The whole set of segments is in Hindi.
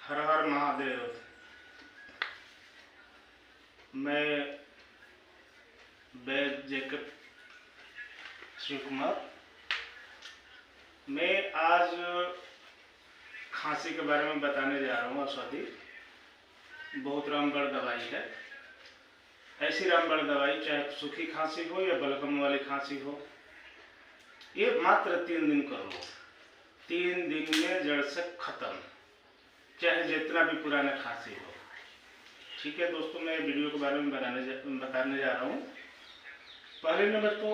हर हर महादेव। मैं वैद्य जैकब शिव कुमार। मैं आज खांसी के बारे में बताने जा रहा हूँ। औषधि बहुत रामबाण दवाई है। ऐसी रामबाण दवाई चाहे सूखी खांसी हो या बलगम वाली खांसी हो, ये मात्र 3 दिन कर लो। 3 दिन में जड़ से खत्म, चाहे जितना भी पुराना खांसी हो। ठीक है दोस्तों, मैं वीडियो के बारे में बताने जा रहा हूँ। पहले नंबर तो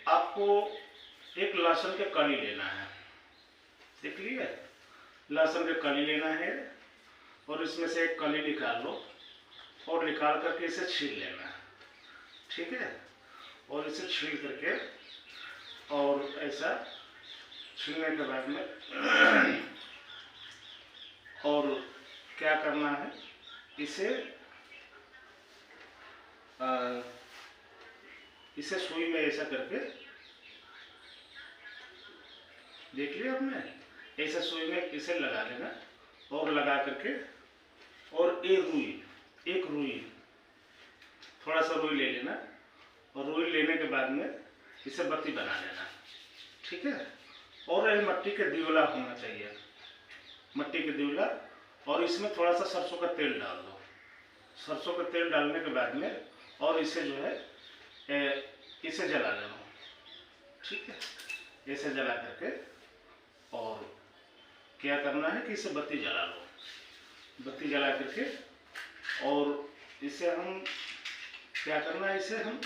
आपको एक लहसुन के कली लेना है। देख लीजिए, लहसुन के कली लेना है और इसमें से एक कली निकाल लो और निकाल करके इसे छील लेना है। ठीक है, और इसे छील करके और ऐसा छीलने के बाद में और क्या करना है, इसे सुई में ऐसा करके, देख लिया आपने, ऐसा सुई में इसे लगा लेना और लगा करके और एक रुई थोड़ा सा रुई ले लेना और रुई लेने के बाद में इसे बत्ती बना लेना। ठीक है, और ये मट्टी के दिवला होना चाहिए, मट्टी के दिवला, और इसमें थोड़ा सा सरसों का तेल डाल दो। सरसों का तेल डालने के बाद में और इसे जो है इसे जला लेना। ठीक है, इसे जला करके और क्या करना है कि इसे बत्ती जला लो। बत्ती जला करके और इसे हम क्या करना है, इसे हम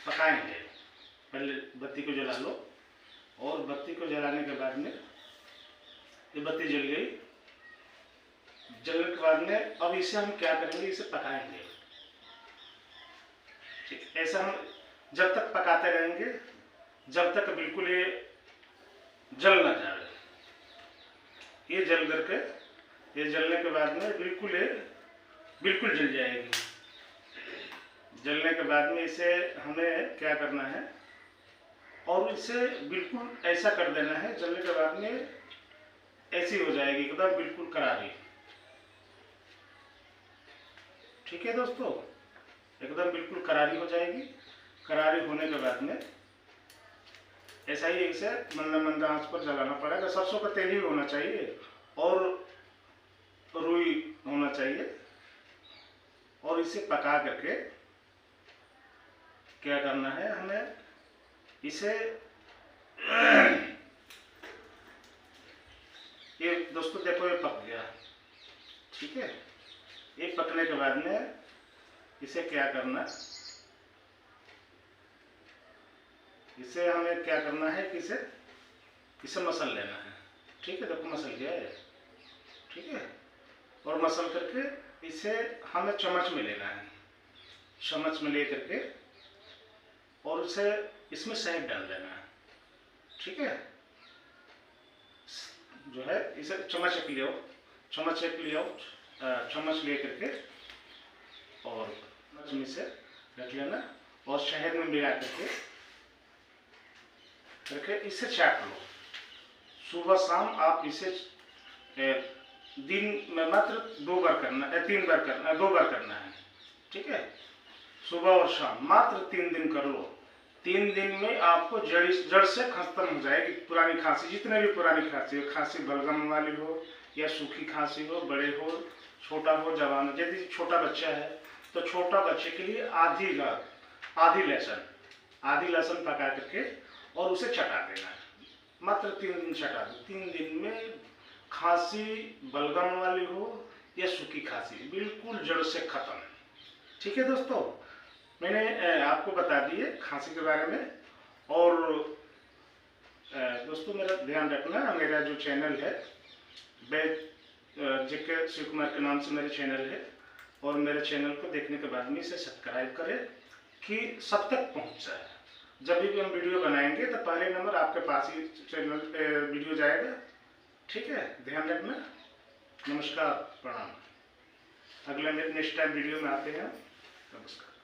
पकाएंगे। पहले बत्ती को जला लो और बत्ती को जलाने के बाद में ये बत्ती जल गई। जलने के बाद में अब इसे हम क्या करेंगे, इसे पकाएंगे। ठीक, ऐसा हम जब तक पकाते रहेंगे जब तक बिल्कुल ये जल ना जाए। ये जल करके, ये जलने के बाद में बिल्कुल जल जाएगी। जलने के बाद में इसे हमें क्या करना है और इसे बिल्कुल ऐसा कर देना है। जलने के बाद में ऐसी हो जाएगी एकदम बिल्कुल करारी। ठीक है दोस्तों, एकदम बिल्कुल करारी हो जाएगी। करारी होने के बाद में ऐसा ही इसे मंदा आंच पर जलाना पड़ेगा। सरसों का तेल ही होना चाहिए और रुई होना चाहिए, और इसे पका करके क्या करना है हमें, इसे ये दोस्तों देखो, ये पक गया। ठीक है, ये पकने के बाद में इसे क्या करना, इसे हमें क्या करना है कि इसे मसल लेना है। ठीक है, देखो मसल गया है। ठीक है, और मसल करके इसे हमें चम्मच में लेना है। चम्मच में ले करके और इसे इसमें शहद डाल देना है। ठीक है, जो है इसे चम्मच एक लियो, चम्मच ले करके और चम्मच से रख लेना और शहद में मिला करके इसे चाट लो। सुबह शाम आप इसे दिन में मात्र 2 बार करना है, 3 बार करना है, 2 बार करना है। ठीक है, सुबह और शाम मात्र 3 दिन कर लो। 3 दिन में आपको जड़ से खत्म हो जाएगी पुरानी खांसी। जितने भी पुरानी खांसी हो, खांसी बलगम वाली हो या सूखी खांसी हो, बड़े हो, छोटा हो, जवान हो। यदि छोटा बच्चा है तो छोटा बच्चे के लिए आधी लहसुन पका करके और उसे चटा देना है। मात्र 3 दिन चटा दो। 3 दिन में खांसी बलगम वाली हो या सूखी खांसी बिल्कुल जड़ से खत्म। ठीक है दोस्तों, मैंने आपको बता दिए खांसी के बारे में। और दोस्तों मेरा ध्यान रखना, मेरा जो चैनल है वैद्य जैकब शिव कुमार के नाम से मेरा चैनल है, और मेरे चैनल को देखने के बाद में इसे सब्सक्राइब करें कि सब तक पहुंच जाए। जब भी हम वीडियो बनाएंगे तो पहले नंबर आपके पास ही चैनल पे वीडियो जाएगा। ठीक है, ध्यान रखना। नमस्कार, प्रणाम। अगले नेक्स्ट टाइम वीडियो में आते हैं। नमस्कार।